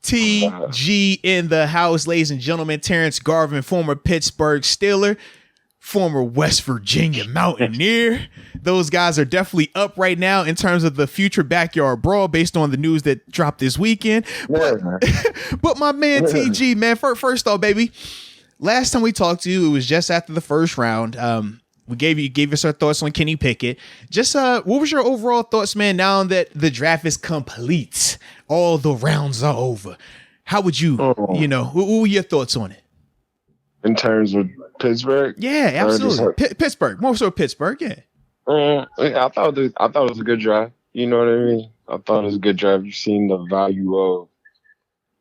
TG in the house, ladies and gentlemen. Terence Garvin, former Pittsburgh Steeler, former West Virginia Mountaineer. Those guys are definitely up right now in terms of the future backyard brawl based on the news that dropped this weekend. But my man TG, man, first off, baby, last time we talked to you, it was just after the first round. We gave us our thoughts on Kenny Pickett. Just what was your overall thoughts, man, now that the draft is complete? All the rounds are over. How would you, what were your thoughts on it? In terms of Pittsburgh? Yeah, absolutely. Pittsburgh. More so Pittsburgh, yeah. I thought it was a good draft. You know what I mean? I thought it was a good draft. You've seen the value of,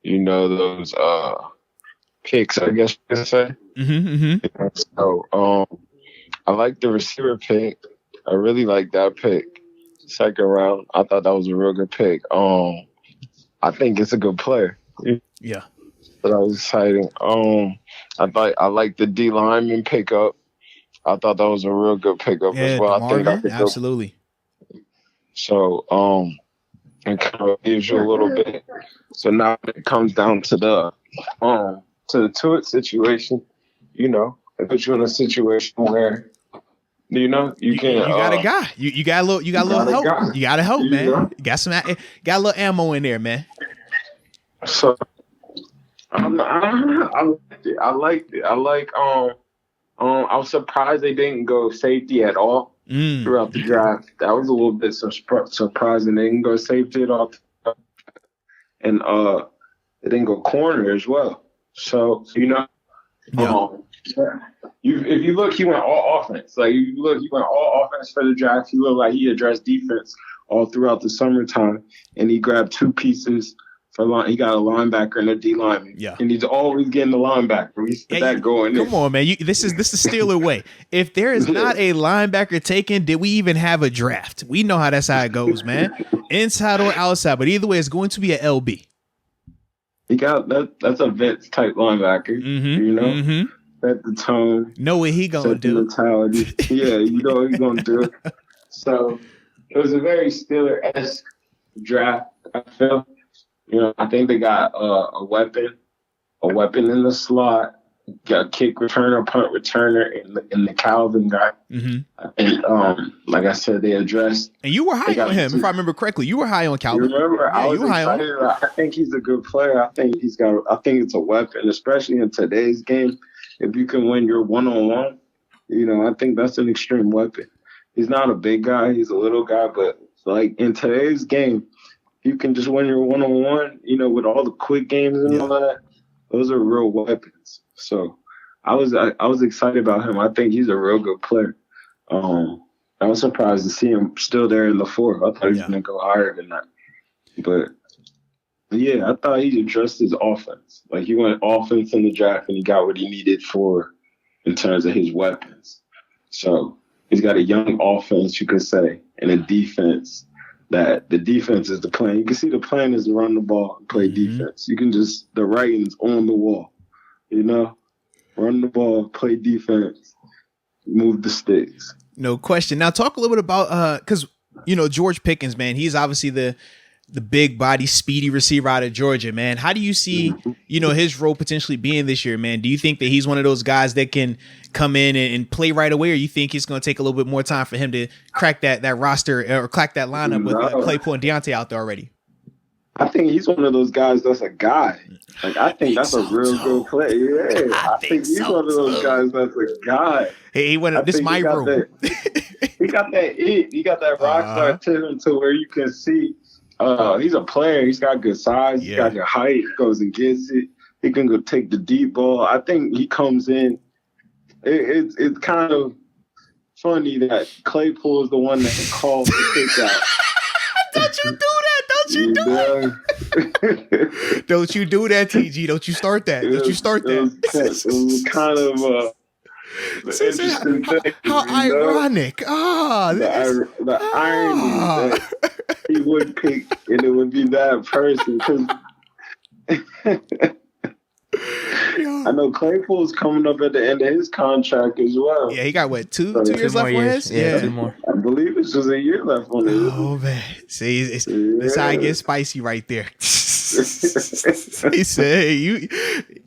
those picks, I guess you could say. Mm-hmm. So, I like the receiver pick. I really like that pick. Second round, I thought that was a real good pick. I think it's a good player. Yeah. So that was exciting. I like the D lineman pickup. I thought that was a real good pickup as well. Marvin, I think absolutely. So, it kind of gives you a little bit. So now it comes down to the Tuitt situation. It puts you in a situation where you got a guy. You got a little help. Guy. You got to help, man. You got a little ammo in there, man. So I liked it. I was surprised they didn't go safety at all throughout the draft. That was a little bit surprising. They didn't go safety at all, and they didn't go corner as well. So if you look, he went all offense. Like he went all offense for the draft. He looked like he addressed defense all throughout the summertime, and he grabbed two pieces for line. He got a linebacker and a D lineman. Yeah, and he's always getting the linebacker. He's going. Come on, man. This is Steeler way. If there is not a linebacker taken, did we even have a draft? We know that's how it goes, man. Inside or outside, but either way, it's going to be an LB. He got that. That's a Vince type linebacker. Mm-hmm. Set the tone. Know what he gonna do. Mentality. Yeah, you know what he's gonna do. So it was a very Steeler-esque draft. I feel. I think they got a weapon in the slot. Got a kick returner, punt returner, and the Calvin guy. Mm-hmm. And like I said, they addressed. And you were high on him, if I remember correctly. You were high on Calvin. You remember? Yeah, I was excited. I think he's a good player. I think it's a weapon, especially in today's game. If you can win your one-on-one, I think that's an extreme weapon. He's not a big guy. He's a little guy, but like in today's game, you can just win your one-on-one, with all the quick games and all that. Those are real weapons. So I was excited about him. I think he's a real good player. I was surprised to see him still there in the fourth. I thought he was going to go higher than that. But, yeah, I thought he addressed his offense. Like, he went offense in the draft, and he got what he needed in terms of his weapons. So he's got a young offense, you could say, and a defense that the defense is the plan. You can see the plan is to run the ball and play defense. You can the writing's on the wall. Run the ball, play defense, move the sticks. No question. Now talk a little bit about because George Pickens, man, he's obviously the big body, speedy receiver out of Georgia, man. How do you see his role potentially being this year, man? Do you think that he's one of those guys that can come in and play right away, or you think it's going to take a little bit more time for him to crack that roster or crack that lineup with Claypool and Deontay out there already? I think he's one of those guys that's a guy. Like, I think that's a real good play. Yeah, I think he's one of those guys that's a guy. Hey, he went up. This is my room. He got that it. He got that rock star to him to where you can see he's a player. He's got good size. He's got good height. He goes and gets it. He can go take the deep ball. I think he comes in. It's kind of funny that Claypool is the one that calls the kick out. Don't you do that. Don't you do it. Don't you do that, TG. Don't you start that. Don't you start that. It was kind of interesting thing. How ironic. The irony that he would pick and it would be that person. Because I know Claypool's coming up at the end of his contract as well. Yeah, he got two years left on his? Yeah, 2 more. I believe it's just a year left on his. Oh, man. See, that's how it gets spicy right there. He said, "Hey, you,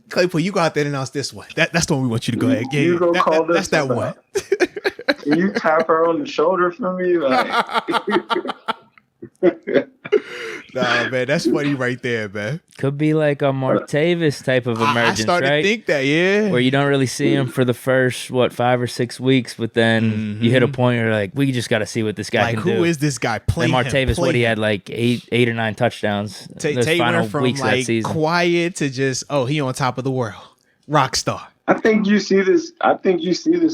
Claypool, you go out there and announce this one. That's the one we want you to go ahead. Yeah, You go call that's this that one." Can you tap her on the shoulder for me? Like, nah, man, that's funny right there, man. Could be like a Martavis type of emergence, I started right? to think that, yeah. Where you don't really see him for the first 5 or 6 weeks, but then you hit a point where you're like, we just got to see what this guy like, can do. who is this guy playing? And Martavis, what he had like eight or nine touchdowns. Those Tate final went from weeks of that like season. quiet to just, he on top of the world, rock star. I think you see this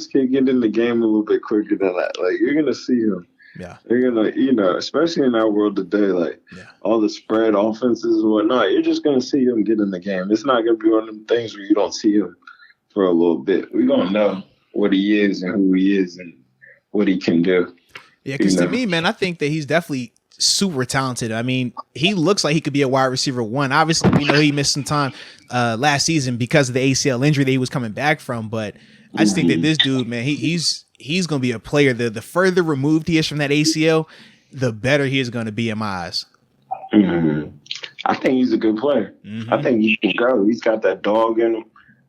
kid get in the game a little bit quicker than that. Like, you're gonna see him. Yeah. You're gonna, especially in our world today, like all the spread offenses and whatnot, you're just gonna see him get in the game. It's not gonna be one of them things where you don't see him for a little bit. We're gonna know what he is and who he is and what he can do. Yeah, because to me, man, I think that he's definitely super talented. I mean, he looks like he could be a wide receiver one. Obviously, we know he missed some time last season because of the ACL injury that he was coming back from. But I just think that this dude, man, he's going to be a player. The further removed he is from that ACL, the better he is going to be in my eyes. Mm-hmm. I think he's a good player. I think he can go. He's got that dog in him.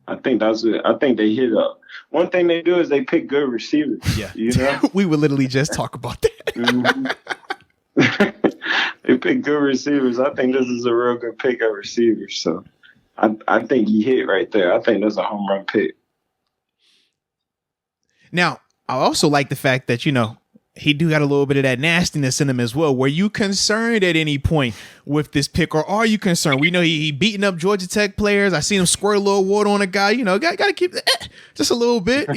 I think that's it. I think they hit up. One thing they do is they pick good receivers. Yeah, we would literally just talk about that. They pick good receivers. I think this is a real good pick of receivers. So I think he hit right there. I think that's a home run pick. Now, I also like the fact that, he do got a little bit of that nastiness in him as well. Were you concerned at any point with this pick, or are you concerned? We know he beating up Georgia Tech players. I seen him squirt a little water on a guy. Got to keep just a little bit,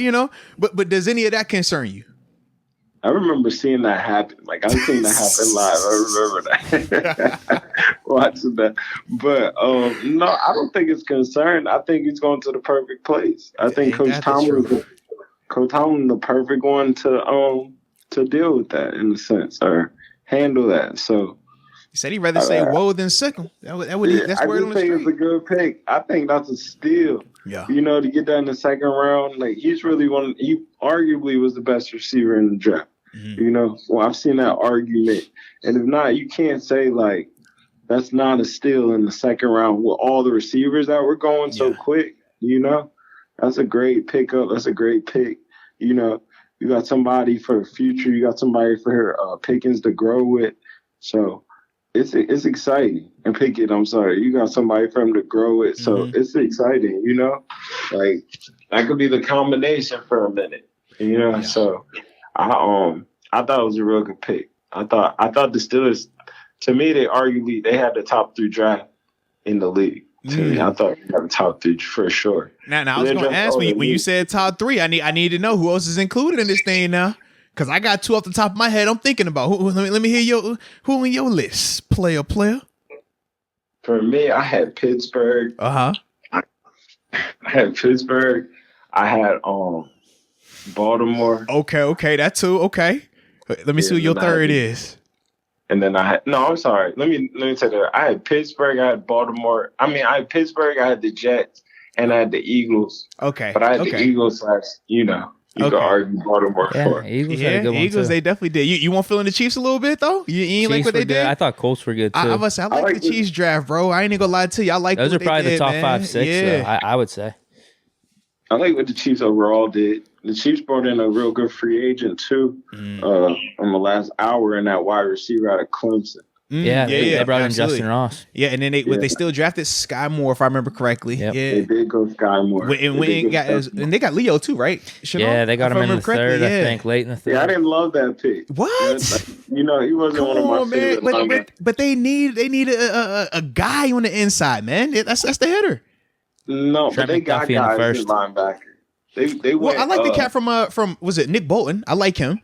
But does any of that concern you? I remember seeing that happen. Like, I've seen that happen live. I remember that. Watching that. But, no, I don't think it's concerned. I think he's going to the perfect place. I think Coach Tomlin the perfect one to deal with that in a sense, or handle that. So he said he'd rather say "whoa" than sickle. That's word on the street. I think it's a good pick. I think that's a steal. Yeah, to get that in the second round, like he's really he arguably was the best receiver in the draft. Well, I've seen that argument, and if not, you can't say like that's not a steal in the second round with all the receivers that were going so quick. That's a great pickup. That's a great pick. You got somebody for the future. You got somebody for Pickens to grow with. So it's exciting. And Pickett, I'm sorry. You got somebody for him to grow with. So it's exciting, Like, that could be the combination for a minute, So I thought it was a real good pick. I thought the Steelers, to me, they had the top 3 draft in the league. To me, I thought they had the top 3 for sure. Now I was going to ask when you said top 3, I need to know who else is included in this thing now, because I got 2 off the top of my head. I'm thinking about let me hear who in your list, player. For me, I had Pittsburgh. I had Pittsburgh. I had Baltimore. Okay, that too. Okay, let me see who your third is. And then I'm sorry. Let me tell you that. I had Pittsburgh, I had Baltimore. I had Pittsburgh, I had the Jets, and I had the Eagles. Okay. But I had the Eagles you could argue Baltimore for. Eagles, they definitely did. You want feeling the Chiefs a little bit though? You ain't like what they did? I thought Colts were good too. I like the Chiefs draft, bro. I ain't gonna lie to you. I like those are probably the top 5, 6. Yeah. I would say. I like what the Chiefs overall did. The Chiefs brought in a real good free agent too. On the last hour in that wide receiver out of Clemson. They brought in Justin Ross. Yeah, and then they still drafted Sky Moore, if I remember correctly. Yep. Yeah, they did go Sky Moore. And they got Leo too, right? Yeah, they got him in the third, I think, late in the third. Yeah, I didn't love that pick. What? He wasn't one of my favorite. But they need a guy on the inside, man. That's the hitter. No, but they got guys in linebacker. They went, I like the cat from was it Nick Bolton? I like him.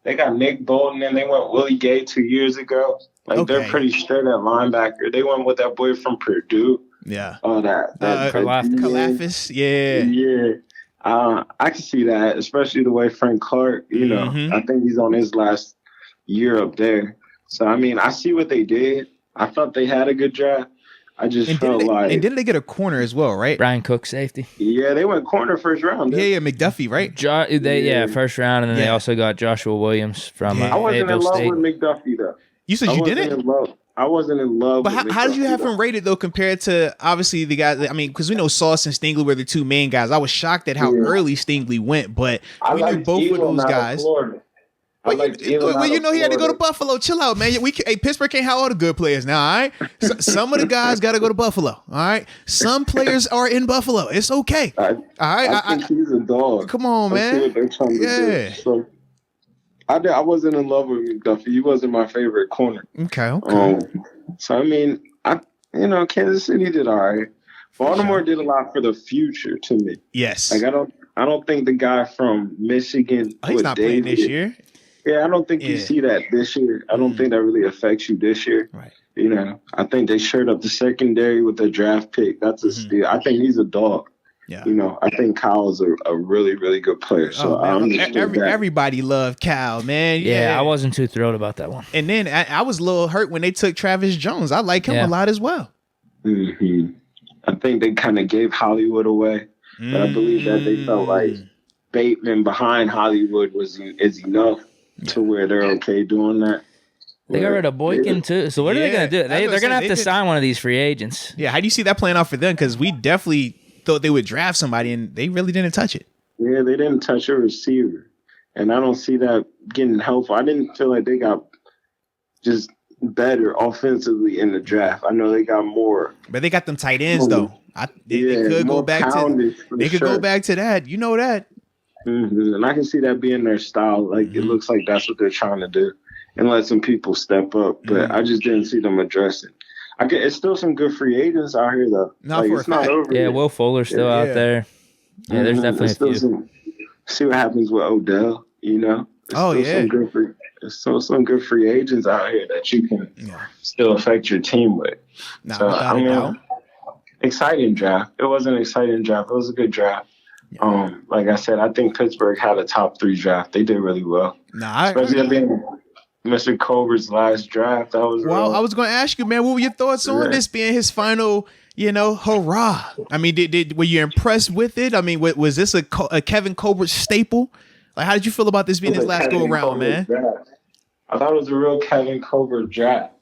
They got Nick Bolton, and they went Willie Gay 2 years ago. They're pretty straight at linebacker. They went with that boy from Purdue. Yeah. Kalafis. Yeah. I can see that, especially the way Frank Clark. I think he's on his last year up there. So I see what they did. I thought they had a good draft. I just felt like... And didn't they get a corner as well, right? Brian Cook, safety. Yeah, they went corner first round. Yeah, McDuffie, right? First round, and then they also got Joshua Williams from I wasn't in love State. with McDuffie, though. You said you didn't? I wasn't in love. But with how did you have McDuffie. him rated though compared to obviously the guys? I mean, because we know Sauce and Stingley were the two main guys. I was shocked at how early Stingley went, but I we knew liked both of Elam those out of guys. Florida. I liked Elam Well, out you of know he had to go to Florida. Buffalo. Chill out, man. Pittsburgh can't have all the good players now. All right, some of the guys got to go to Buffalo. All right, some players are in Buffalo. It's okay. All right, I think he's a dog. come on, I see man. what they're trying to Yeah. do. So, I wasn't in love with McDuffie. He wasn't my favorite corner. Okay. So I mean, Kansas City did all right. Baltimore did a lot for the future to me. Yes. Like I don't think the guy from Michigan. Oh, he's not playing this year. Yeah, I don't think you see that this year. I don't think that really affects you this year. Right. I think they shored up the secondary with a draft pick. That's a steal. I think he's a dog. Yeah. I think Kyle's a really, really good player. So everybody loved Cal, man. Yeah, I wasn't too thrilled about that one. And then I was a little hurt when they took Travis Jones. I like him a lot as well. Mm-hmm. I think they kind of gave Hollywood away. But I believe that they felt like Bateman behind Hollywood is enough to where they're okay doing that. They got rid of Boykin too. So what are they going to do? They're going to have to sign one of these free agents. Yeah, how do you see that playing out for them? Because we definitely thought they would draft somebody, and they really didn't touch it. Yeah, they didn't touch a receiver. And I don't see that getting helpful. I didn't feel like they got just better offensively in the draft. I know they got more. But they got them tight ends, though. They could go back to go back to that. You know that. Mm-hmm. And I can see that being their style. Like, it looks like that's what they're trying to do and let some people step up. But I just didn't see them address it. It's still some good free agents out here, though. It's not over yet. yet. Will Fuller's still out there. Yeah, there's definitely a few. See what happens with Odell, There's still some good free agents out here that you can still affect your team with. Exciting draft. It was an exciting draft. It was a good draft. Like I said, I think Pittsburgh had a top 3 draft. They did really well. Especially being Mr. Colbert's last draft. I was going to ask you, man, what were your thoughts on this being his final, hurrah? I mean, were you impressed with it? I mean, was this a Kevin Colbert staple? Like, how did you feel about this being his last go around, man? Draft. I thought it was a real Kevin Colbert draft.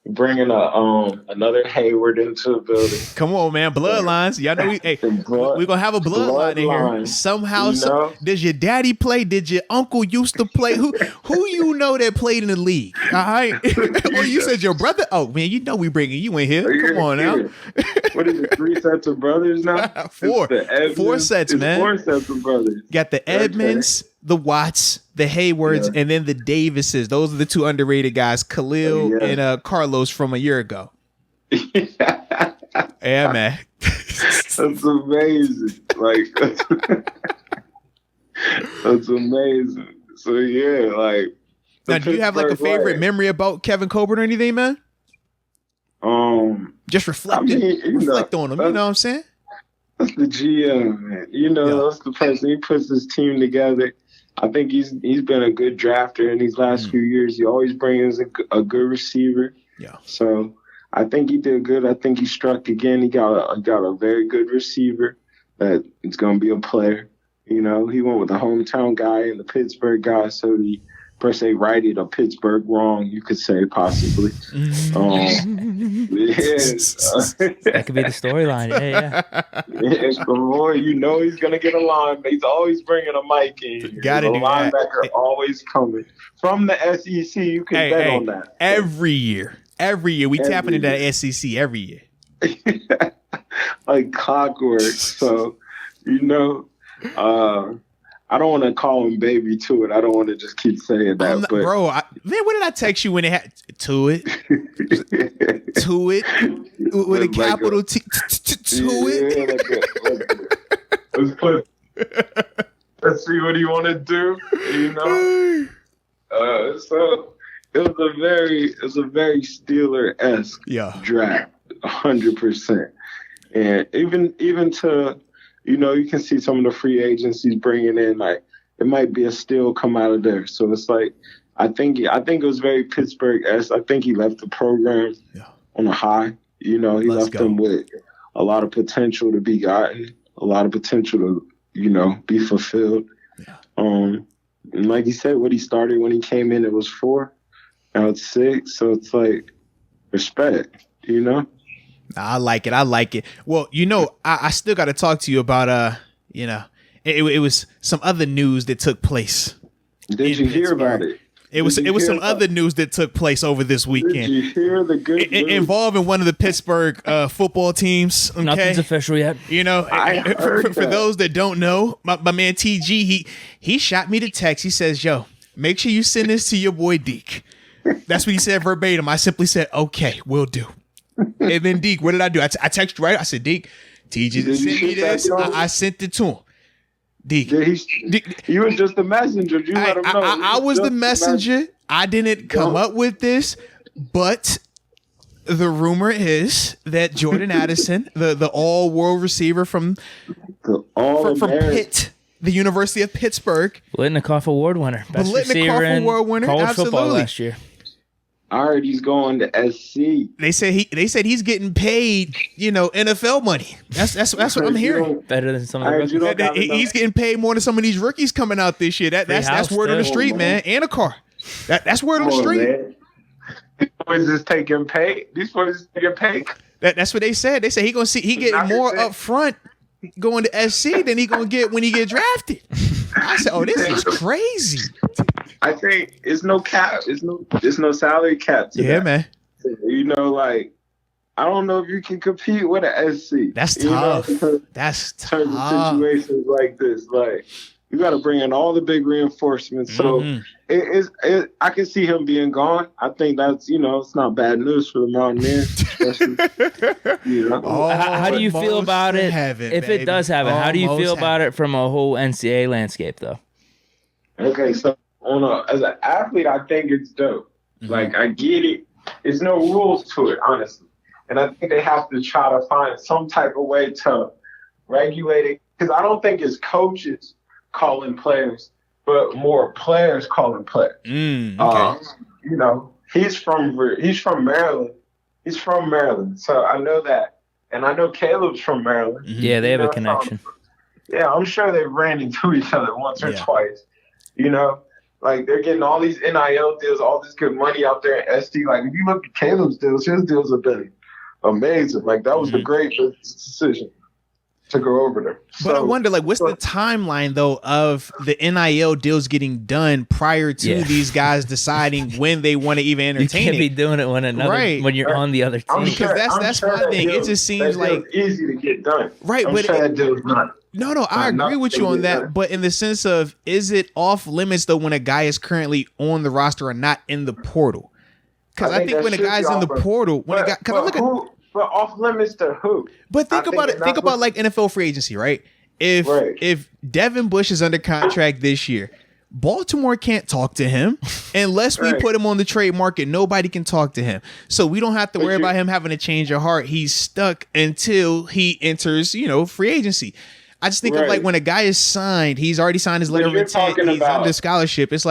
Bringing another Hayward into the building. Come on, man. Bloodlines. Y'all know we're going to have a bloodline in here. Somehow, does your daddy play? Did your uncle used to play? Who that played in the league? All right. Well, you said your brother? Oh, man, we bringing you in here. Come on now. What is it, 3 sets of brothers now? 4 sets, man. 4 sets of brothers. Got the Edmonds, the Watts, the Haywards, and then the Davises. Those are the 2 underrated guys, Khalil and Carlos from a year ago. Yeah, man. That's amazing. That's amazing. So, now, do you have a favorite memory about Kevin Colbert or anything, man? Just reflect on him. You know what I'm saying? That's the GM, man. That's the person. He puts his team together. I think he's been a good drafter in these last few years. He always brings a good receiver. Yeah. So I think he did good. I think he struck again. He got a very good receiver that is going to be a player. He went with a hometown guy and the Pittsburgh guy, so he per se righted a Pittsburgh wrong, you could say, possibly. That could be the storyline. Yeah. Boy, he's going to get a line. He's always bringing a mic in. Got to do that. Linebacker always coming. From the SEC, you can bet on that. Every year. We tapping into that SEC every year. Like clockwork. So, I don't want to call him baby to it. I don't want to just keep saying that. But bro, what did I text you when it had to it? To it with a capital T. To it. Let's see what you want to do. So it was a very Steeler-esque draft, 100%. And even to. You can see some of the free agents he's bringing in. Like, it might be a steal come out of there. So it's like, I think it was very Pittsburgh-esque. I think he left the program on a high. He left them with a lot of potential to be gotten, a lot of potential to, be fulfilled. Yeah. And like he said, what he started when he came in, it was 4. out 6. So it's like respect, you know? I like it. I like it. Well, I still got to talk to you about, it was some other news that took place. Did you hear about it? It was some other news that took place over this weekend. Did you hear the good news? Involving one of the Pittsburgh football teams. Okay? Nothing's official yet. For those that don't know, my man TG, he shot me the text. He says, "Yo, make sure you send this to your boy Deke." That's what he said verbatim. I simply said, "Okay, will do." And then Deke, what did I do? I texted you, right? I said, "Deke, TG just sent me this." I sent it to him. Deke, you was just the messenger. You let him know. I was the messenger. I didn't come up with this, but the rumor is that Jordan Addison, the all-world receiver from Pitt, the University of Pittsburgh, Litnikoff Award winner, best receiver in college football last year. I heard he's going to SC. They said he's getting paid, NFL money. That's what I'm hearing. Better than some of the rookies. He's getting paid more than some of these rookies coming out this year. That's word on the street, man. And a car. That's word on the street. Man. These boys is taking pay. That's what they said. They said he getting more up front going to SC than he gonna get when he get drafted. I said, "Oh, this is crazy." I think it's no cap. It's no salary cap. Yeah, man. I don't know if you can compete with an SC. That's tough. That's tough. Certain situations like this, you got to bring in all the big reinforcements. So I can see him being gone. I think that's it's not bad news for the Mountaineers. How do you feel about it? If it does happen, how do you feel about it from a whole NCAA landscape, though? Okay, so as an athlete, I think it's dope. Mm-hmm. I get it. There's no rules to it, honestly. And I think they have to try to find some type of way to regulate it. Because I don't think it's coaches calling players, but more players calling players. Okay. He's from Maryland. He's from Maryland. So I know that. And I know Caleb's from Maryland. Yeah, they have a connection. I'm sure they've ran into each other once or twice. They're getting all these NIL deals, all this good money out there in SD. If you look at Caleb's deals, his deals have been amazing. That was a great decision to go over there. But I wonder, what's the timeline, though, of the NIL deals getting done prior to these guys deciding when they want to even entertain it? You can't be doing it when you're on the other team. Because that's my thing. It just seems like easy to get done. Right, but that deal's not. No, I agree with you on that. But in the sense of, is it off limits, though, when a guy is currently on the roster or not in the portal? Because I think when a guy's in the portal, but off limits to who? But think about it. Think about NFL free agency, right? If Devin Bush is under contract this year, Baltimore can't talk to him unless we put him on the trade market. Nobody can talk to him, so we don't have to worry about him having a change of heart. He's stuck until he enters, free agency. I just think of when a guy is signed, he's already signed his letter of intent. He's under scholarship. It's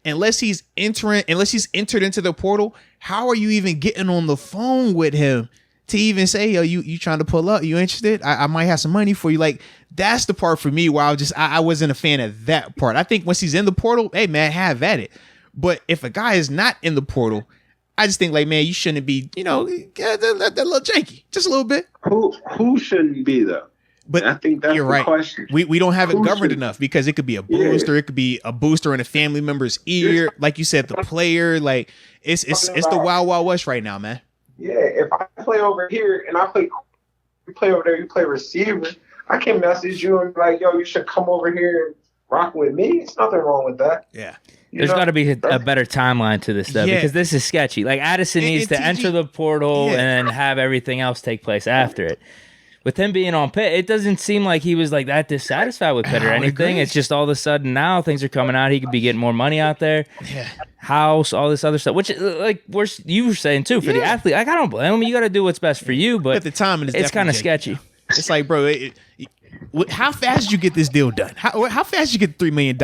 unless he's entered into the portal, how are you even getting on the phone with him to even say, "Yo, you trying to pull up? You interested? I might have some money for you." That's the part for me where I wasn't a fan of that part. I think once he's in the portal, hey man, have at it. But if a guy is not in the portal, I just think man, you shouldn't be, that little janky, just a little bit. Who shouldn't be though? But I think that's the question. We don't have it governed enough because it could be a booster. It could be a booster in a family member's ear. Like you said, the player, it's the wild, wild west right now, man. Yeah, if I play over here and you play over there, you play receiver, I can message you and be like, "Yo, you should come over here and rock with me." It's nothing wrong with that. Yeah. There's got to be a better timeline to this stuff because this is sketchy. Addison needs to enter the portal and have everything else take place after it. With him being on Pitt, it doesn't seem like he was that dissatisfied with Pitt or anything. It's just all of a sudden now things are coming out. He could be getting more money out there. Yeah. House, all this other stuff, which you were saying too, for the athlete. I don't blame him. You got to do what's best for you, but at the time it's kind of sketchy. It's bro, how fast did you get this deal done? How fast did you get $3 million,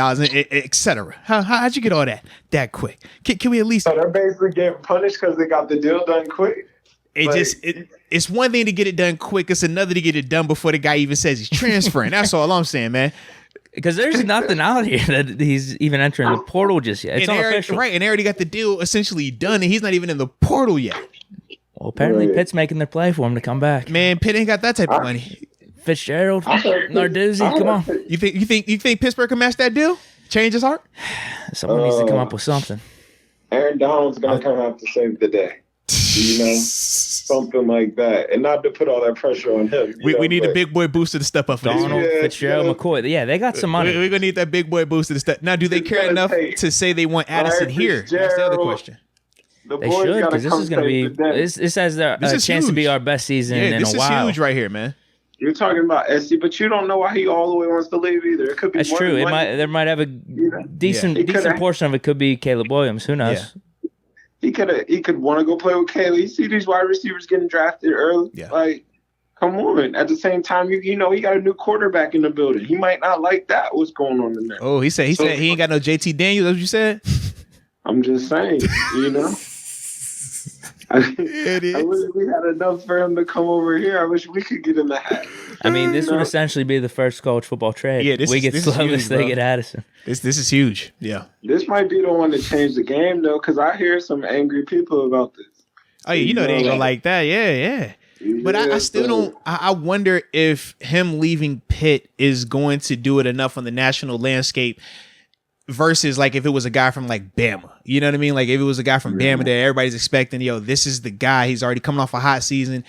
et cetera? How'd you get all that quick? Can we at least? So they're basically getting punished because they got the deal done quick. It's one thing to get it done quick. It's another to get it done before the guy even says he's transferring. That's all I'm saying, man. Because there's nothing out here that he's even entering the portal just yet. It's unofficial. Right, and they already got the deal essentially done, and he's not even in the portal yet. Well, apparently Pitt's making their play for him to come back. Man, Pitt ain't got that type of money. Fitzgerald, Narduzzi, come on. You think Pittsburgh can match that deal? Change his heart? Someone needs to come up with something. Aaron Donald's going to come out to save the day. Something like that. And not to put all that pressure on him. We need a big boy booster to step up for Donald, Fitzgerald, McCoy. Yeah, they got some money. We're going to need that big boy booster to step. Now, do they care enough to say they want Addison here? That's the other question. They should, because this is going to be this has a chance to be our best season in a while. This is huge right here, man. You're talking about SC, but you don't know why he all the way wants to leave either. It could be. That's true. There might have a decent portion of it could be Caleb Williams. Who knows? Yeah. He could want to go play with Caleb. You see these wide receivers getting drafted early. Yeah. Like, come on. At the same time, he got a new quarterback in the building. He might not like that. What's going on in there? Oh, he said he ain't got no JT Daniels. That's what you said. I'm just saying. I wish we had enough for him to come over here. I wish we could get in the hat. I mean, this would essentially be the first college football trade. Yeah, we get Slovis, they get Addison. This is huge. Yeah. This might be the one to change the game, though, because I hear some angry people about this. Oh, yeah, they ain't gonna like that. Yeah. But I still don't. I wonder if him leaving Pitt is going to do it enough on the national landscape versus like if it was a guy from like Bama. You know what I mean? Like if it was a guy from Bama that everybody's expecting, this is the guy. He's already coming off a hot season.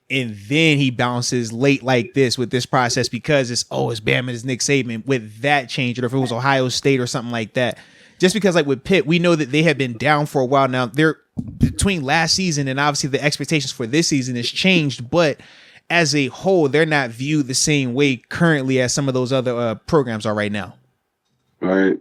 And then he bounces late like this with this process because it's Bama, it's Nick Saban. With that change, or if it was Ohio State or something like that. Just because like with Pitt, we know that they have been down for a while now. They're between last season and obviously the expectations for this season has changed. But as a whole, they're not viewed the same way currently as some of those other programs are right now. Right.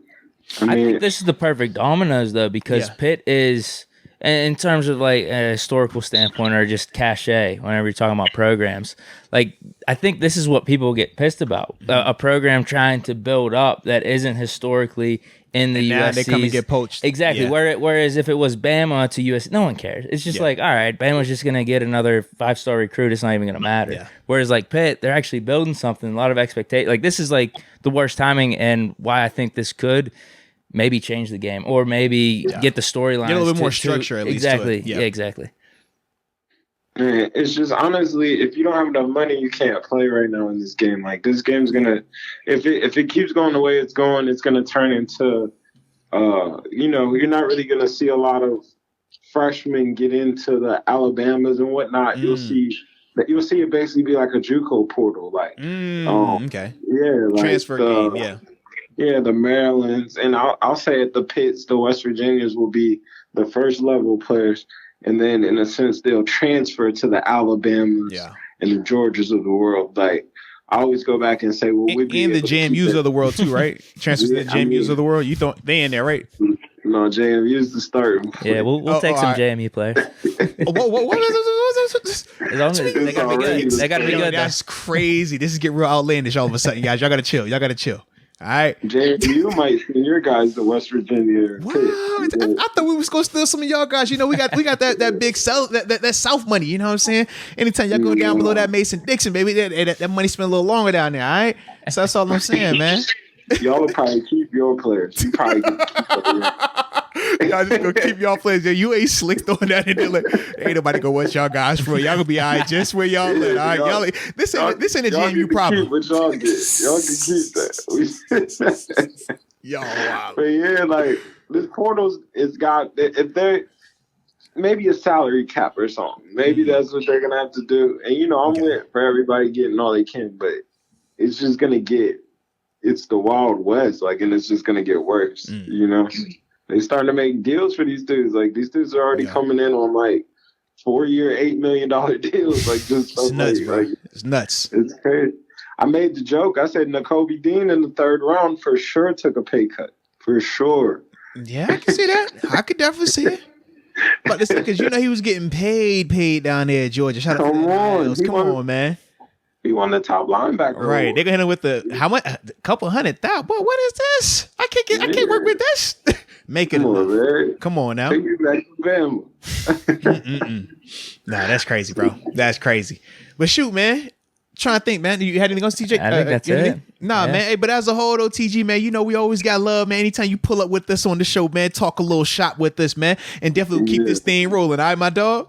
I think this is the perfect dominoes, though, because Pitt is, in terms of like a historical standpoint or just cachet, whenever you're talking about programs, like I think this is what people get pissed about. A program trying to build up that isn't historically in the USC. They come and get poached. Exactly. Yeah. Whereas if it was Bama to USC, no one cares. It's just like, all right, Bama's just going to get another 5-star recruit. It's not even going to matter. Yeah. Whereas like Pitt, they're actually building something, a lot of expectation. Like this is like the worst timing and why I think this could maybe change the game or maybe get the storyline. Get a little bit more structure at least. Exactly. Yeah, exactly. Man, it's just honestly, if you don't have enough money, you can't play right now in this game. Like this game's gonna, if it keeps going the way it's going, it's gonna turn into, you're not really gonna see a lot of freshmen get into the Alabamas and whatnot. You'll see it basically be like a JUCO portal, like okay, like transfer game, yeah, the Marylands, and I'll say at the Pitts, the West Virginias will be the first level players. And then, in a sense, they'll transfer to the Alabamas and the Georgias of the world. Like, I always go back and say, well, and the JMUs of the world, too, right? Transfer to the JMUs of the world. You thought they in there, right? No, JMU's the starting player. Yeah, we'll take some JMU players. They got to be good. They got to be good. That's crazy. This is getting real outlandish all of a sudden, guys. Y'all got to chill. All right. You might send your guys to West Virginia. Wow. I thought we was going to steal some of y'all guys. We got that big South, that South money. You know what I'm saying? Anytime y'all go down below that Mason-Dixon, baby, that money spent a little longer down there, all right? So that's all I'm saying, man. Y'all will probably keep your players. You probably keep y'all just gonna keep y'all players. You ain't slick throwing that in there. Like, ain't nobody gonna watch y'all guys for. Y'all gonna be all right just where y'all live. All right, y'all. This ain't a JMU problem. What y'all get. Y'all can keep that. Y'all wow. But yeah, like this portal's it's got if they maybe a salary cap or something. Maybe that's what they're gonna have to do. And I'm with for everybody getting all they can, but it's just gonna it's the Wild West, like, and it's just gonna get worse. They starting to make deals for these dudes. Like these dudes are already coming in on like 4-year, $8 million deals. Like just it's nuts, bro. It's nuts. It's crazy. I made the joke. I said Nakobe Dean in the third round for sure took a pay cut. For sure. Yeah, I can see that. I could definitely see it. But it's because he was getting paid down there at Georgia. Shout out to the Come on, man. He won the top linebacker. Right. They're gonna hit him with the how much? A couple $100,000. Boy, what is this? I can't work with this. Make it. Come on now. Take it back to Bama. Nah, that's crazy, bro. That's crazy. But shoot, man. Trying to think, man. You had anything else, TJ? I think that's it. Nah, man. Hey, but as a whole, though, TG, man, you know we always got love, man. Anytime you pull up with us on the show, man, talk a little shop with us, man, and definitely keep this thing rolling. All right, my dog?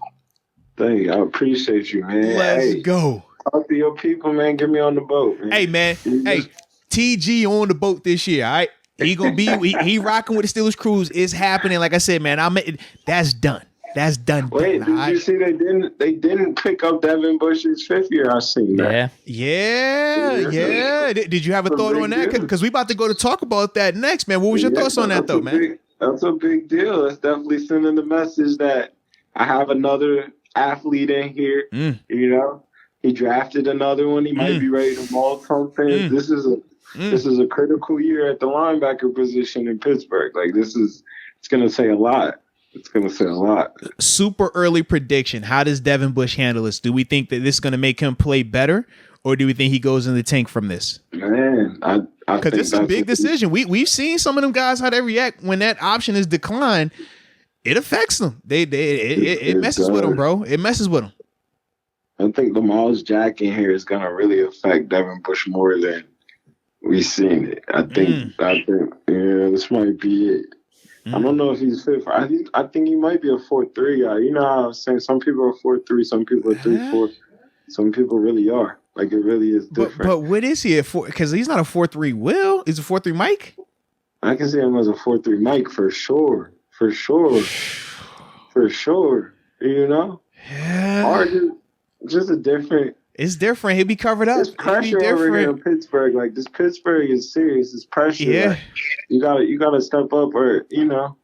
Thank you. I appreciate you, man. Let's go. Talk to your people, man. Get me on the boat, man. Hey, man. Hey, TG on the boat this year, all right? He gonna be he rocking with the Steelers cruise. It's happening. Like I said, man, that's done. That's done. Wait, did you see they didn't pick up Devin Bush's 5th year? I seen that. Yeah. Did you have a thought on that? Because we about to go to talk about that next, man. What was your thoughts on that, though, man? That's a big deal. It's definitely sending the message that I have another athlete in here. You know, he drafted another one. He might be ready to maul something. This is a critical year at the linebacker position in Pittsburgh. Like it's gonna say a lot. It's going to say a lot. Super early prediction. How does Devin Bush handle this? Do we think that this is going to make him play better, or do we think he goes in the tank from this? Man, because this is a big decision. We've seen some of them guys how they react when that option is declined. It affects them. It messes with them, bro. It messes with them. I think the Miles Jack in here is going to really affect Devin Bush more than we've seen it. I think this might be it. I don't know if he's fit for. I think he might be a 4-3 guy. You know how I was saying some people are 4-3, some people are 3-4, some people really are. Like it really is different. But what is he at 4? Because he's not a 4-3 Will. He's a 4-3 Mike. I can see him as a 4-3 Mike for sure. You know, or just a different. It's different. He'll be covered up. There's pressure over here in Pittsburgh. Like this Pittsburgh is serious. It's pressure. Yeah. Like, you gotta step up, or you know,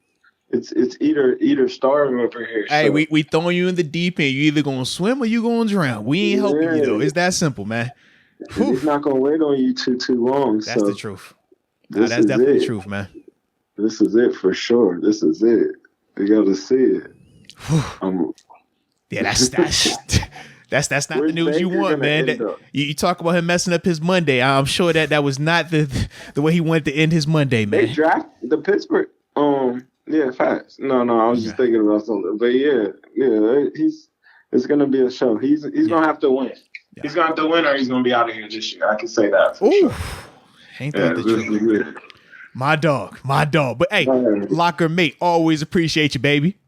it's either starve over here. Hey, so. we throwing you in the deep end. You either gonna swim or you gonna drown. We ain't helping you though. It's that simple, man. He's not gonna wait on you too long. That's the truth. That's definitely the truth, man. This is it for sure. This is it. You gotta see it. Yeah, that's not the news you want, man. You talk about him messing up his Monday. I'm sure that was not the way he wanted to end his Monday, man. They draft the Pittsburgh. Yeah, facts. No, I was just thinking about something. But yeah, it's gonna be a show. He's gonna have to win. Yeah. He's gonna have to win, or he's gonna be out of here this year. I can say that for sure. Ain't that the truth? My dog. But hey, locker mate, always appreciate you, baby.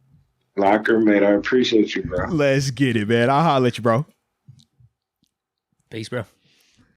Locker mate, I appreciate you, bro. Let's get it, man. I'll holler at you, bro. Peace, bro.